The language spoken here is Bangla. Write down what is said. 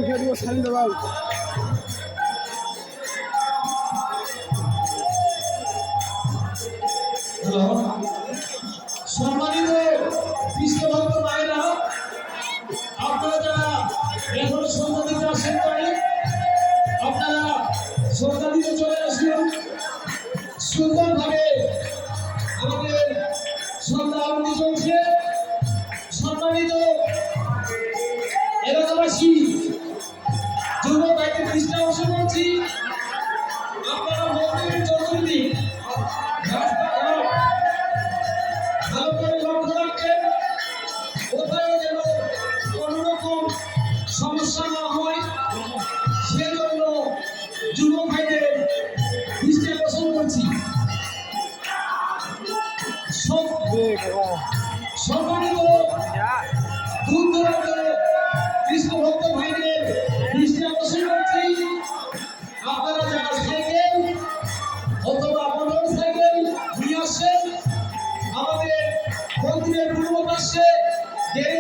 ভিডিও ছাড়িয়ে দেবাও। হ্যালো, সম্মানিত কৃষ্ণভক্ত ভাইরা, আপনারা যারা এখন সন্ধ্যা দিতে আসেন নাই, আপনারা সন্ধ্যা দিতে চলে আসুন। সুন্দরভাবে আমাদের সন্ধ্যা আরতি চলছে। সম্মানিত এলাকাবাসী, যুব ভাইদের দৃষ্টি আকর্ষণ করছি, আপনারা মন্দিরের চতুর্দিক রাস্তাঘাট ভালো করে লক্ষ্য রাখবেন, কোথাও যেন কোনো রকম সমস্যা না হয়, সেজন্য যুব ভাইদের দৃষ্টি আকর্ষণ করছি।